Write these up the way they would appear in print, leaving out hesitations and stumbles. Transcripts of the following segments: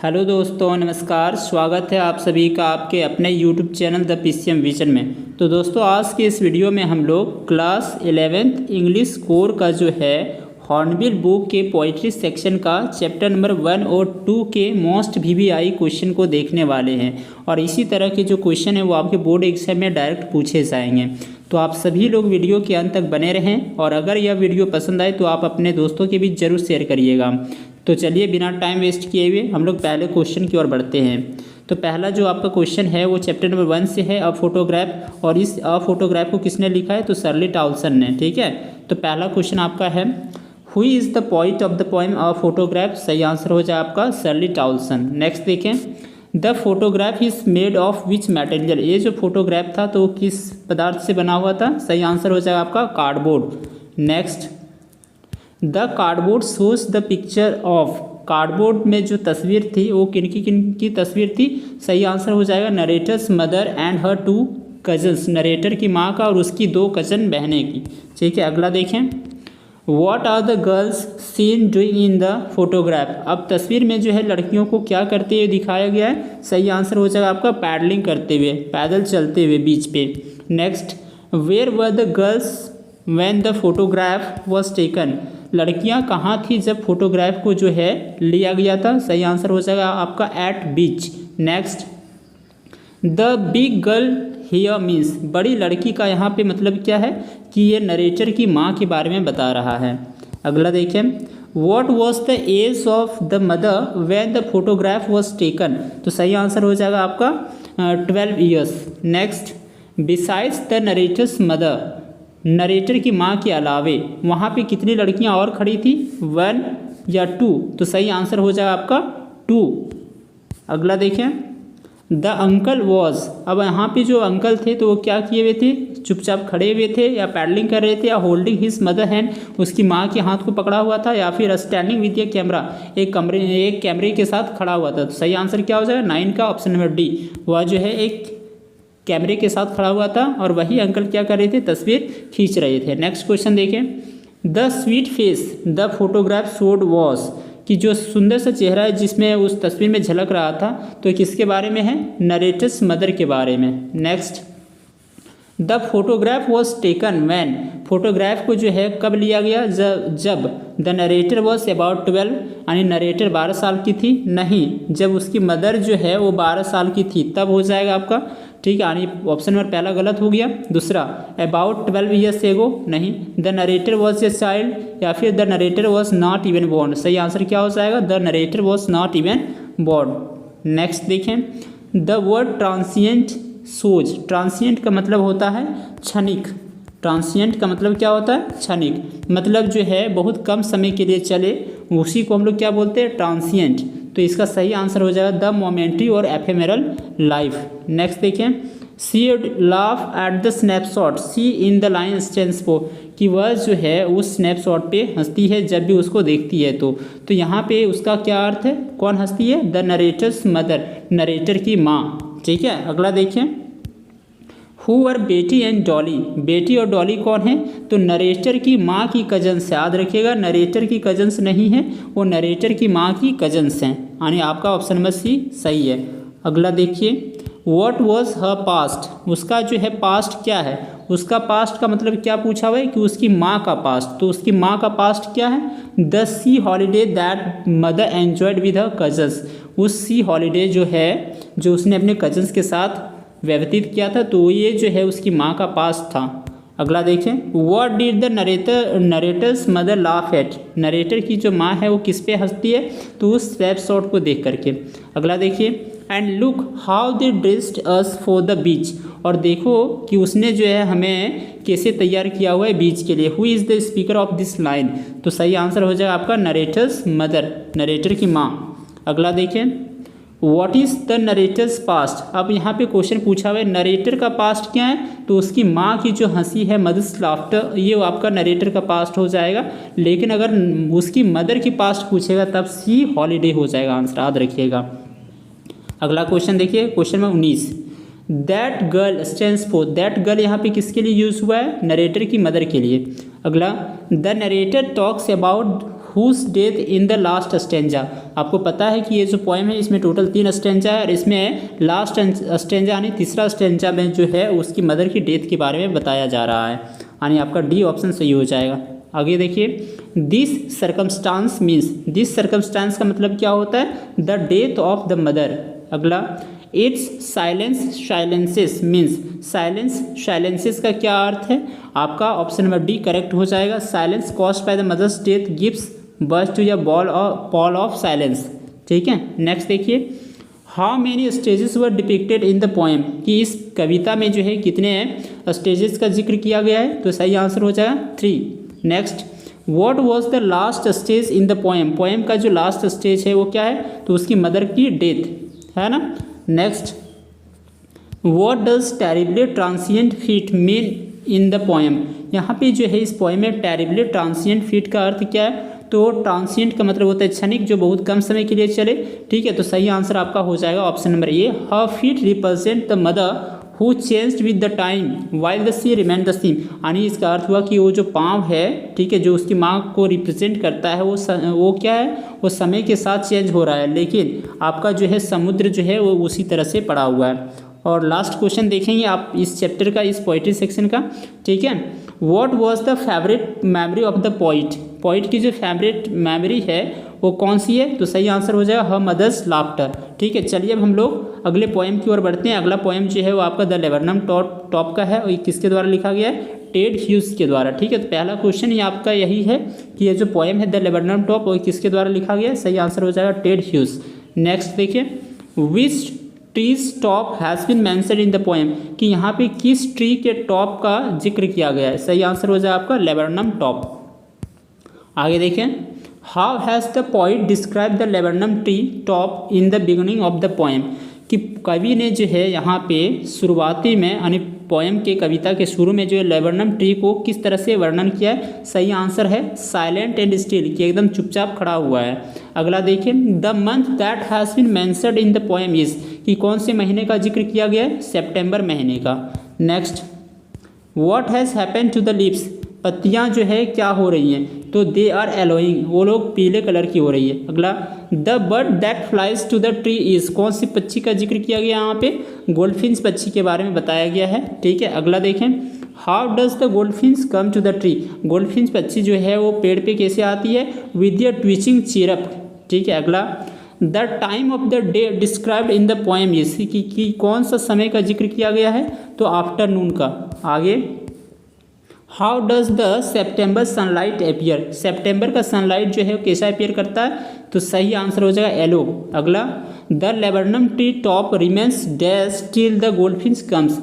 Hello दोस्तों, नमस्कार। स्वागत है आप सभी का आपके अपने YouTube channel the PCM vision में। तो दोस्तों, आज के इस वीडियो में हम लोग क्लास 11th इंग्लिश कोर का जो है हॉर्नबिल बुक के पोइट्री सेक्शन का चैप्टर नंबर 1 और 2 के मोस्ट वीवीआई क्वेश्चन को देखने वाले हैं। और इसी तरह के जो क्वेश्चन है वो आपके बोर्ड एग्जाम में डायरेक्ट पूछे जाएंगे। तो आप सभी लोग वीडियो के अंत तक बने रहें, और अगर यह वीडियो पसंद आए तो आप अपने दोस्तों के बीच जरूर शेयर करिएगा। तो चलिए बिना टाइम वेस्ट किए हुए हम लोग पहले क्वेश्चन की ओर बढ़ते हैं। तो पहला जो आपका क्वेश्चन है वो चैप्टर नंबर 1 से है, अ फोटोग्राफ। और इस अ फोटोग्राफ को किसने लिखा है? तो शर्ली टॉल्सन ने। ठीक है, तो पहला क्वेश्चन आपका है, who is the poet of the poem a photograph? सही आंसर हो जाए आपका शर्ली टॉल्सन। नेक्स्ट देखें, the photograph is made of which material? ये जो फोटोग्राफ था तो किस पदार्थ से बना हुआ था? सही आंसर हो जाएगा आपका cardboard. Next, the cardboard shows the picture of? Cardboard में जो तस्वीर थी वो किन की तस्वीर थी? सही आंसर हो जाएगा narrator's mother and her 2 cousins. Narrator की माँ का और उसकी 2 कजन बहनें की। ठीक है, अगला देखें, what are the girls seen doing in the photograph? अब तस्वीर में जो है लड़कियों को क्या करते हुए दिखाया गया है? सही आंसर हो जाएगा आपका पैडलिंग करते हुए, पैदल चलते हुए बीच पे। Next, where were the girls when the photograph was taken? लड़कियां कहाँ थी जब फोटोग्राफ को जो है लिया गया था? सही आंसर हो जाएगा आपका at beach. Next, the big girl here means? बड़ी लड़की का यहाँ पे मतलब क्या है कि ये नरेटर की माँ के बारे में बता रहा है। अगला देखें, what was the age of the mother when the photograph was taken? तो सही आंसर हो जाएगा आपका 12 years. Next, besides the narrator's mother? Narrator की माँ के अलावे वहाँ पे कितनी लड़कियाँ और खड़ी थी? 1 या 2? तो सही आंसर हो जाएगा आपका 2। अगला देखें, द अंकल वॉज? अब यहाँ पे जो अंकल थे तो वो क्या किए हुए थे? चुपचाप खड़े हुए थे, या पैडलिंग कर रहे थे, या होल्डिंग हिज मदर हैंड? उसकी माँ के हाथ को पकड़ा हुआ था, या फिर स्टैंडिंग विद ए कैमरा? एक कैमरे के साथ खड़ा हुआ था। तो सही आंसर क्या हो जाएगा? 9 का ऑप्शन नंबर डी। वह जो है एक कैमरे के साथ खड़ा हुआ था और वही अंकल क्या कर रहे थे? तस्वीर खींच रहे थे। नेक्स्ट क्वेश्चन देखें, the sweet face the photograph showed was? कि जो सुंदर सा चेहरा है जिसमें उस तस्वीर में झलक रहा था तो किसके बारे में है? नरेटर्स मदर के बारे में। Next, the photograph was taken when? Photograph को जो है कब लिया गया? जब द नरेटर वॉज अबाउट 12, यानी नरेटर 12 साल की थी? नहीं, जब उसकी मदर जो है वो 12 साल की थी तब हो जाएगा आपका। ठीक है, यानी ऑप्शन नंबर पहला गलत हो गया। दूसरा, अबाउट 12 ईयर्स एगो? नहीं, the narrator was a child, या फिर the narrator was not even born? सही आंसर क्या हो जाएगा? The narrator was not even born. Next देखें, the word transient shows? Transient का मतलब होता है क्षणिक। ट्रांसिएंट का मतलब क्या होता है? क्षणिक। मतलब जो है बहुत कम समय के लिए चले, उसी को हम लोग क्या बोलते हैं? ट्रांसिएंट। तो इसका सही आंसर हो जाएगा द मोमेंट्री और एफेमेरल लाइफ। नेक्स्ट देखें, see laugh at the snapshot, see in the line stands for? कि वह जो है उस स्नैपशॉट पे हंसती है जब भी उसको देखती है। तो यहाँ पे उसका क्या अर्थ है? कौन हंसती है? द नरेटर्स मदर, नरेटर की माँ। ठीक है, अगला देखें, हु आर बेटी एंड डॉली? बेटी और डॉली कौन है? तो नरेटर की माँ की कजन्स। याद रखिएगा, नरेटर की कजन्स नहीं है, वो नरेटर की माँ की कजन्स हैं, यानी आपका ऑप्शन नंबर सी सही है। अगला देखिए, व्हाट वाज हर पास्ट? उसका जो है पास्ट क्या है? उसका पास्ट का मतलब क्या पूछा हुआ है कि उसकी माँ का पास्ट। तो उसकी माँ का पास्ट क्या है? The C holiday that mother enjoyed with her cousins? उस सी हॉलीडे जो है जो उसने अपने कजन्स के साथ व्यतीत किया था, तो ये जो है उसकी माँ का पास्ट था। अगला देखें, what did the narrator's mother laugh at? Narrator की जो माँ है वो किस पे हंसती है? तो उस स्नैपशॉट को देख करके। अगला देखिए, and look how they dressed us for the beach? और देखो कि उसने जो है हमें कैसे तैयार किया हुआ है बीच के लिए। Who is the speaker of this line? तो सही आंसर हो जाएगा आपका नरेटर्स मदर, नरेटर की माँ। अगला देखें, what is the narrator's past? अब यहाँ पे क्वेश्चन पूछा हुआ है नरेटर का पास्ट क्या है? तो उसकी माँ की जो हंसी है, मदर्स लाफ्टर, ये आपका नरेटर का पास्ट हो जाएगा। लेकिन अगर उसकी मदर की पास्ट पूछेगा तब सी हॉलीडे हो जाएगा आंसर, याद रखिएगा। अगला क्वेश्चन देखिए, question number 19, that girl stands for? That girl यहाँ पे किसके लिए यूज़ हुआ है? नरेटर की मदर के लिए। अगला, the narrator talks about whose death in the last stanza. आपको पता है कि ये जो पोएम है इसमें टोटल 3 स्टेंजा है और इसमें लास्ट स्टेंजा यानी तीसरा स्टेंजा में जो है उसकी मदर की डेथ के बारे में बताया जा रहा है, यानी आपका डी ऑप्शन सही हो जाएगा। आगे देखिए, this circumstance means, this circumstance का मतलब क्या होता है, the death of the mother. अगला, it's silence silences means, silence silences का क्या अर्थ है, आपका ऑप्शन नंबर डी करेक्ट हो जाएगा। Silence caused by the mother's death gives birth to a pall of silence. ठीक है, नेक्स्ट देखिए, how many stages were depicted in the poem, कि इस कविता में जो है कितने स्टेजेस का जिक्र किया गया है, तो सही आंसर हो जाएगा 3। Next, what was the last stage in the poem, poem का जो लास्ट स्टेज है वो क्या है, तो उसकी मदर की डेथ है ना। Next, what does terribly transient feet mean in the poem, यहाँ पे जो है इस पोएम में टेरिबली ट्रांसिएंट फीट का अर्थ क्या है, तो ट्रांसिएंट का मतलब होता है क्षणिक, जो बहुत कम समय के लिए चले। ठीक है, तो सही आंसर आपका हो जाएगा option number A. Her feet represent the mother who changed with the time while the sea remain the same, यानी इसका अर्थ हुआ कि वो जो पाँव है, ठीक है, जो उसकी माँ को रिप्रेजेंट करता है वो क्या है, वो समय के साथ चेंज हो रहा है, लेकिन आपका जो है समुद्र जो है वो उसी तरह से पड़ा हुआ है। और लास्ट क्वेश्चन देखेंगे आप इस चैप्टर का, इस पोइट्री सेक्शन का। ठीक है, what was the favourite memory of the poet, poet की जो फेवरेट मेमोरी है वो कौन सी है, तो सही आंसर हो जाएगा हर मदर्स लाफ्टर। ठीक है, चलिए अब हम लोग अगले पोएम की ओर बढ़ते हैं। अगला पोएम जो है वो आपका द लेबरनम टॉप का है और ये किसके द्वारा लिखा गया है, टेड ह्यूज के द्वारा। ठीक है, तो पहला क्वेश्चन ये आपका यही है कि ये जो पोएम है द लेबरनम टॉप वो किसके द्वारा लिखा गया है, सही आंसर हो जाएगा टेड ह्यूज। नेक्स्ट देखिए, which trees top has been mentioned in the poem, कि यहाँ पे किस ट्री के टॉप का जिक्र किया गया है, सही आंसर हो जाएगा आपका लेबरनम टॉप। आगे देखें, how has the poet describe the laburnum tree top in the beginning of the poem, कि कवि ने जो है यहाँ पे शुरुआती में यानी पोएम के कविता के शुरू में जो है लेबरनम ट्री को किस तरह से वर्णन किया है, सही आंसर है साइलेंट एंड स्टिल, कि एकदम चुपचाप खड़ा हुआ है। अगला देखिए, the month that has been mentioned in the poem is, कि कौन से महीने का जिक्र किया गया है, सितंबर महीने का। Next, what has happened to the leaves, पत्तियाँ जो है क्या हो रही हैं, तो दे आर एलोइंग, वो लोग पीले कलर की हो रही है। अगला, the bird that flies to the tree is, कौन सी पक्षी का जिक्र किया गया यहाँ पे, गोल्डफिन्स पक्षी के बारे में बताया गया है। ठीक है, अगला देखें, how does the goldfinches come to the tree, goldfinches पक्षी जो है वो पेड़ पे कैसे आती है, विद य ट्विचिंग चिरप। ठीक है, अगला, the time of the day described in the poem is, कि कौन सा समय का जिक्र किया गया है, तो आफ्टरनून का। आगे, how does the September sunlight appear, September का सनलाइट जो है वो कैसा अपियर करता है, तो सही आंसर हो जाएगा येलो। अगला, the laburnum tree top remains dash till the goldfinches comes,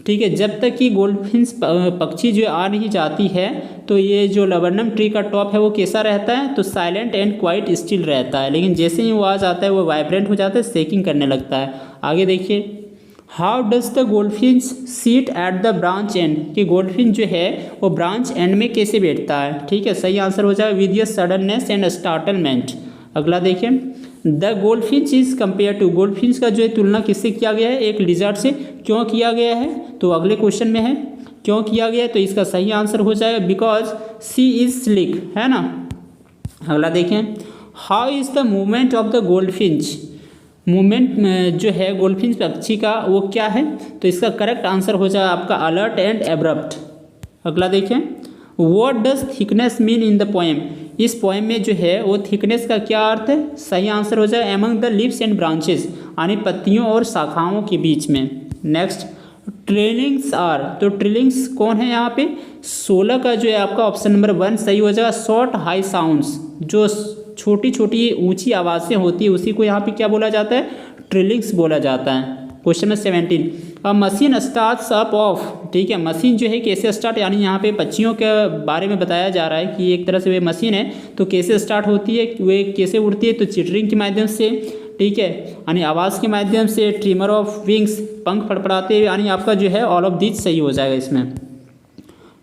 ठीक है, जब तक कि गोल्डफिन्स पक्षी जो आ नहीं जाती है तो ये जो लेबरनम ट्री का टॉप है वो कैसा रहता है, तो साइलेंट एंड क्वाइट स्टिल रहता है, लेकिन जैसे ही वो आ जाता है वो वाइब्रेंट हो जाता है, शेकिंग करने लगता है। आगे देखिए, how does the goldfinches seat at the branch end, कि गोल्डफिन जो है वो ब्रांच एंड में कैसे बैठता है। ठीक है, सही आंसर हो जाएगा विद य सडननेस एंड स्टार्टलमेंट। अगला देखिए, द गोल्डफिन्स इज कंपेयर टू, गोल्डफिन्स का जो है तुलना किससे किया गया है, एक लिजर्ड से। क्यों किया गया है, तो अगले क्वेश्चन में है क्यों किया गया है, तो इसका सही आंसर हो जाएगा बिकॉज सी इज स्लिक, है ना। अगला देखें, how is the movement of the goldfinches, movement जो है गोल्डफिन्स पक्षी का वो क्या है, तो इसका करेक्ट आंसर हो जाएगा आपका अलर्ट एंड एब्रप्ट। अगला देखें, what does thickness mean in the poem, इस पोएम में जो है वो थिकनेस का क्या अर्थ है, सही आंसर हो जाए among the leaves and branches, यानी पत्तियों और शाखाओं के बीच में। नेक्स्ट, ट्रिलिंग्स आर, तो ट्रिलिंग्स कौन है यहाँ पे, 16 का जो है आपका ऑप्शन नंबर 1 सही हो जाएगा शॉर्ट हाई साउंड्स, जो छोटी छोटी ऊंची आवाज़ें होती है उसी को यहाँ पे क्या बोला जाता है, ट्रिलिंग्स बोला जाता है। Question number 17, a machine starts up of, ठीक है, मशीन जो है कैसे स्टार्ट, यानी यहाँ पे पक्षियों के बारे में बताया जा रहा है कि एक तरह से वे मशीन है, तो कैसे स्टार्ट होती है, वे कैसे उड़ती है, तो चिटरिंग के माध्यम से, ठीक है, यानी आवाज़ के माध्यम से, ट्रिमर ऑफ विंग्स, पंख फड़फड़ाते हुए, यानी आपका जो है ऑल ऑफ दिस सही हो जाएगा इसमें।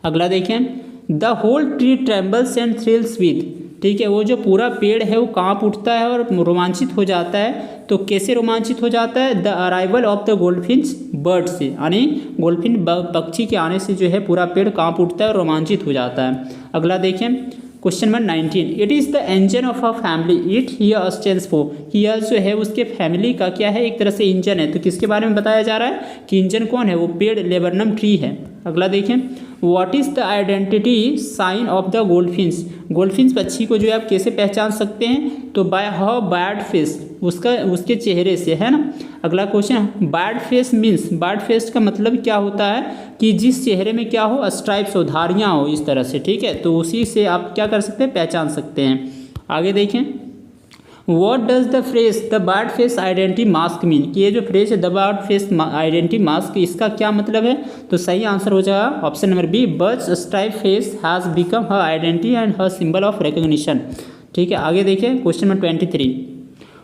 अगला देखें, the whole tree trembles and thrills with, ठीक है, वो जो पूरा पेड़ है वो कांप उठता है और रोमांचित हो जाता है, तो कैसे रोमांचित हो जाता है, the arrival of the goldfinches bird से, यानी गोल्डफिन पक्षी के आने से जो है पूरा पेड़ कांप उठता है और रोमांचित हो जाता है। अगला देखें, question number 19, it is the engine of a family it here stands for, कि यह जो है उसके फैमिली का क्या है, एक तरह से इंजन है। तो किसके बारे में बताया जा रहा है कि इंजन कौन है, वो पेड़ लेबरनम ट्री है। अगला देखें, what is the identity sign of the goldfinches, goldfinches पक्षी को जो है आप कैसे पहचान सकते हैं, तो बाय हाउ बैड फेस, उसके चेहरे से, है ना। अगला question, bad face means, bad face का मतलब क्या होता है कि जिस चेहरे में क्या हो, स्ट्राइप्स हो, धारियाँ हो, इस तरह से, ठीक है। तो उसी से आप क्या कर सकते हैं, पहचान सकते हैं। आगे देखें, what does the phrase the bad face identity mask mean, कि ये जो फ्रेज है the bad face identity mask, इसका क्या मतलब है, तो सही आंसर हो जाएगा option number B, birds stripe face has become her identity and her symbol of recognition. ठीक है, आगे देखें क्वेश्चन नंबर 23,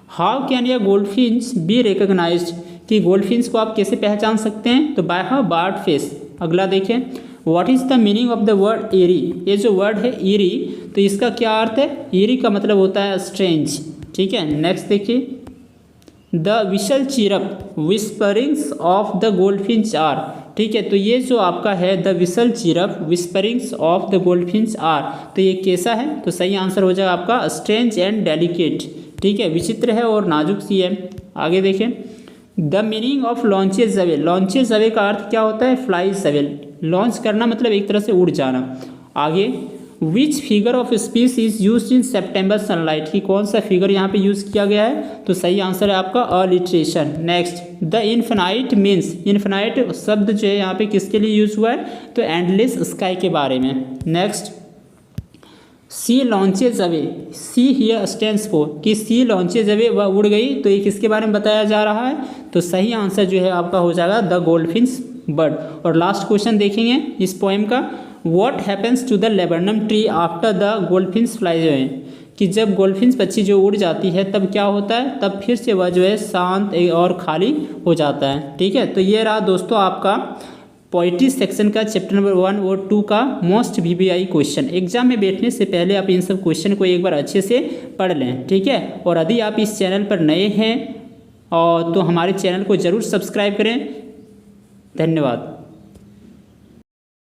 हाउ कैन ये गोल्डफिन्स बी रिकग्नाइज्ड, कि गोल्डफिन्स को आप कैसे पहचान सकते हैं, तो बाय हर बैड फेस। अगला देखें, what is the meaning of the word eerie, ये जो वर्ड है ईरी, तो इसका क्या अर्थ है, ईरी का मतलब होता है स्ट्रेंज। ठीक है, नेक्स्ट देखिए, the whistle chirp whisperings of the goldfinches are, ठीक है। तो ये जो आपका है the whistle chirp whisperings of the goldfinches are, तो ये कैसा है, तो सही आंसर हो जाएगा आपका स्ट्रेंज एंड डेलिकेट। ठीक है, विचित्र है और नाजुक सी है। आगे देखें, the meaning of launches away, launches away का अर्थ क्या होता है, फ्लाइज अवे, लॉन्च करना मतलब एक तरह से उड़ जाना। आगे, which figure of speech is use in September sunlight, की कौन सा फिगर यहाँ पे यूज़ किया गया है, तो सही आंसर है आपका alliteration. Next, the infinite means, infinite शब्द जो है यहाँ पे किसके लिए यूज़ हुआ है, तो एंडलेस स्काई के बारे में। Next, sea launches away, sea here stands for, कि सी लॉन्चेज अवे, वह उड़ गई, तो ये किसके बारे में बताया जा रहा है, तो सही आंसर जो है आपका हो जाएगा द गोल्डफिन्स बर्ड। और लास्ट क्वेश्चन देखेंगे इस पोएम का, what happens to the laburnum tree after the goldfinches flies away, कि जब गोल्डफिन्स पक्षी जो उड़ जाती है तब क्या होता है, तब फिर से वह जो है शांत और खाली हो जाता है। ठीक है, तो ये रहा दोस्तों आपका पोइट्री सेक्शन का चैप्टर नंबर 1 और 2 का मोस्ट VBI क्वेश्चन। एग्जाम में बैठने से पहले आप इन सब क्वेश्चन को एक बार अच्छे से पढ़ लें। ठीक है, और यदि आप इस चैनल पर नए हैं और तो हमारे चैनल को ज़रूर सब्सक्राइब करें। धन्यवाद।